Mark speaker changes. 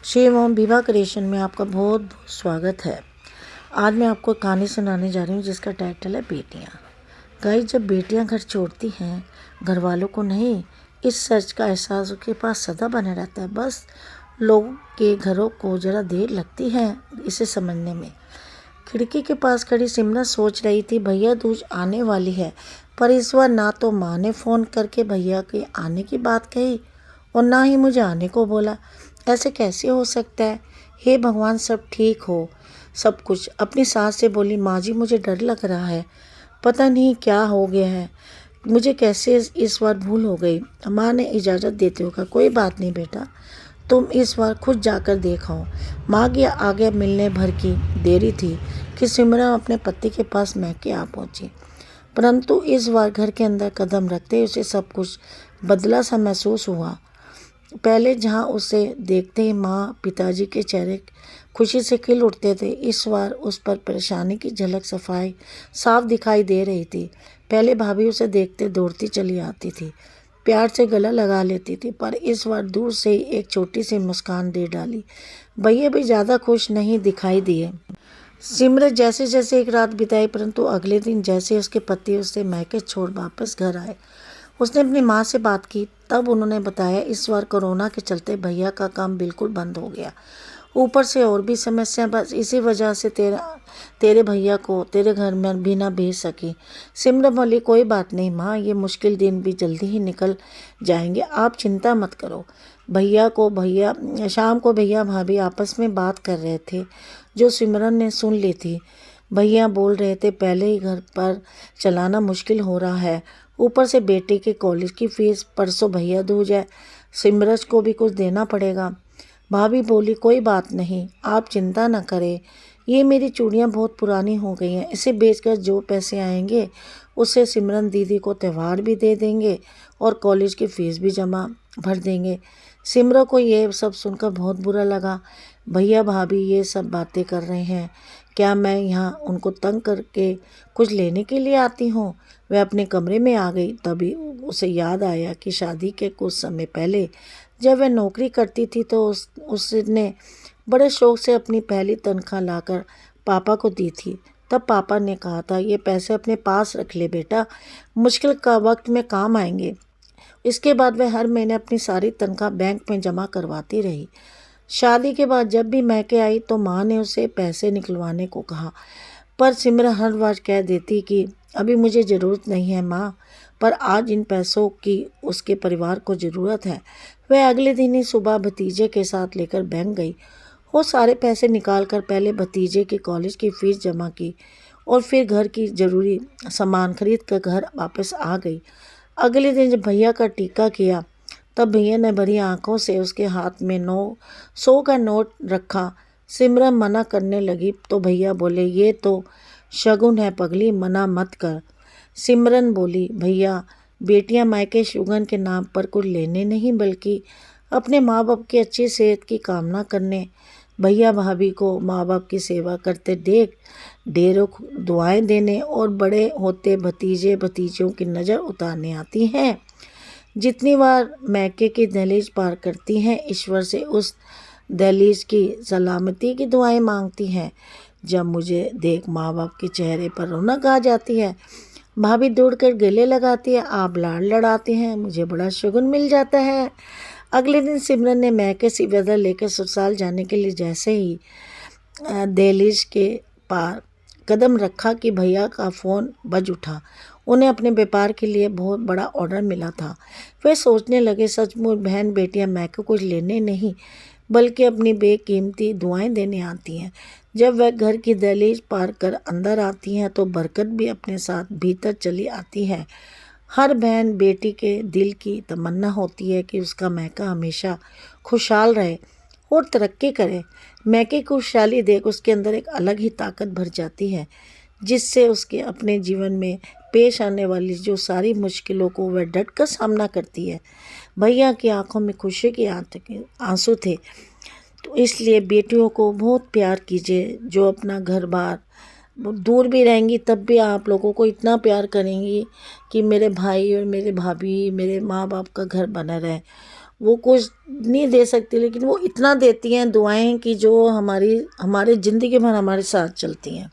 Speaker 1: शिव ओम विवाह क्रिएशन में आपका बहुत बहुत स्वागत है। आज मैं आपको कहानी सुनाने जा रही हूँ जिसका टाइटल है बेटियाँ। गाइस, जब बेटियाँ घर छोड़ती हैं, घर वालों को नहीं, इस सच का एहसास उसके पास सदा बना रहता है। बस लोगों के घरों को ज़रा देर लगती है इसे समझने में। खिड़की के पास खड़ी सिमरन सोच रही थी, भैया दूज आने वाली है, पर इस बार ना तो माँ ने फ़ोन करके भैया के आने की बात कही और ना ही मुझे आने को बोला। ऐसे कैसे हो सकता है? हे भगवान, सब ठीक हो सब कुछ। अपनी सास से बोली, माँ जी मुझे डर लग रहा है, पता नहीं क्या हो गया है, मुझे कैसे इस बार भूल हो गई। माँ ने इजाज़त देते हुए कहा, कोई बात नहीं बेटा, तुम इस बार खुद जाकर देख आओ। माँ के आगे मिलने भर की देरी थी कि सिमरन अपने पति के पास मैके आ पहुंची, परंतु इस बार घर के अंदर कदम रखते ही उसे सब कुछ बदला सा महसूस हुआ। पहले जहां उसे देखते ही माँ पिताजी के चेहरे खुशी से खिल उठते थे, इस बार उस पर परेशानी की झलक सफाई साफ दिखाई दे रही थी। पहले भाभी उसे देखते दौड़ती चली आती थी, प्यार से गला लगा लेती थी, पर इस बार दूर से ही एक छोटी सी मुस्कान दे डाली। भैया भी ज़्यादा खुश नहीं दिखाई दिए। सिमरन जैसे जैसे एक रात बिताई, परंतु अगले दिन जैसे उसके पति उसे मैके छोड़ वापस घर आए, उसने अपनी माँ से बात की। तब उन्होंने बताया, इस बार कोरोना के चलते भैया का काम बिल्कुल बंद हो गया, ऊपर से और भी समस्या, बस इसी वजह से तेरे भैया को तेरे घर में भी ना भेज सकी। सिमरन बोली, कोई बात नहीं माँ, ये मुश्किल दिन भी जल्दी ही निकल जाएंगे, आप चिंता मत करो। शाम को भैया भाभी आपस में बात कर रहे थे, जो सिमरन ने सुन ली थी। भैया बोल रहे थे, पहले ही घर पर चलाना मुश्किल हो रहा है, ऊपर से बेटे के कॉलेज की फीस, परसों भैया दूज है, सिमरन को भी कुछ देना पड़ेगा। भाभी बोली, कोई बात नहीं, आप चिंता न करें, ये मेरी चूड़ियाँ बहुत पुरानी हो गई हैं, इसे बेचकर जो पैसे आएंगे उससे सिमरन दीदी को त्यौहार भी दे देंगे और कॉलेज की फ़ीस भी जमा भर देंगे। सिमरन को ये सब सुनकर बहुत बुरा लगा। भैया भाभी ये सब बातें कर रहे हैं, क्या मैं यहाँ उनको तंग करके कुछ लेने के लिए आती हूँ? वह अपने कमरे में आ गई। तभी उसे याद आया कि शादी के कुछ समय पहले जब वह नौकरी करती थी तो उसने बड़े शौक से अपनी पहली तनख्वाह लाकर पापा को दी थी। तब पापा ने कहा था, ये पैसे अपने पास रख ले बेटा, मुश्किल का वक्त में काम आएंगे। इसके बाद वह हर महीने अपनी सारी तनख्वाह बैंक में जमा करवाती रही। शादी के बाद जब भी मैके आई तो माँ ने उसे पैसे निकलवाने को कहा, पर सिमरन हर बार कह देती कि अभी मुझे ज़रूरत नहीं है माँ, पर आज इन पैसों की उसके परिवार को ज़रूरत है। वह अगले दिन ही सुबह भतीजे के साथ लेकर बैंक गई। वो सारे पैसे निकाल कर पहले भतीजे की कॉलेज की फ़ीस जमा की और फिर घर की ज़रूरी सामान खरीद कर घर वापस आ गई। अगले दिन जब भैया का टीका किया, तब भैया ने भरी आंखों से उसके हाथ में 900 का नोट रखा। सिमरन मना करने लगी तो भैया बोले, ये तो शगुन है पगली, मना मत कर। सिमरन बोली, भैया बेटियां मायके शुगन के नाम पर कुछ लेने नहीं, बल्कि अपने माँ बाप की अच्छी सेहत की कामना करने। भैया भाभी को माँ बाप की सेवा करते देख ढेरों दुआएं देने और बड़े होते भतीजे भतीजों की नज़र उतारने आती हैं। जितनी बार मैके की दहलीज पार करती हैं, ईश्वर से उस दहलीज की सलामती की दुआएं मांगती हैं। जब मुझे देख माँ बाप के चेहरे पर रौनक आ जाती है, भाभी दौड़कर गले लगाती है, आप लाड़ लड़ाते हैं, मुझे बड़ा शगुन मिल जाता है। अगले दिन सिमरन ने मैके से वेदर लेकर ससुराल जाने के लिए जैसे ही दहलीज के पार कदम रखा कि भैया का फ़ोन बज उठा। उन्हें अपने व्यापार के लिए बहुत बड़ा ऑर्डर मिला था। वे सोचने लगे, सचमुच बहन बेटियां मैके कुछ लेने नहीं बल्कि अपनी बेकीमती दुआएं देने आती हैं। जब वह घर की दहलीज पार कर अंदर आती हैं तो बरकत भी अपने साथ भीतर चली आती है। हर बहन बेटी के दिल की तमन्ना होती है कि उसका मैका हमेशा खुशहाल रहे और तरक्की करे। मैके की खुशहाली देख उसके अंदर एक अलग ही ताकत भर जाती है, जिससे उसके अपने जीवन में पेश आने वाली जो सारी मुश्किलों को वह डट कर सामना करती है। भैया की आंखों में खुशी के आंसू थे। तो इसलिए बेटियों को बहुत प्यार कीजिए, जो अपना घर बार दूर भी रहेंगी तब भी आप लोगों को इतना प्यार करेंगी कि मेरे भाई और मेरे भाभी, मेरे माँ बाप का घर बना रहे। वो कुछ नहीं दे सकती, लेकिन वो इतना देती हैं दुआएं कि जो हमारी हमारे ज़िंदगी भर हमारे साथ चलती हैं।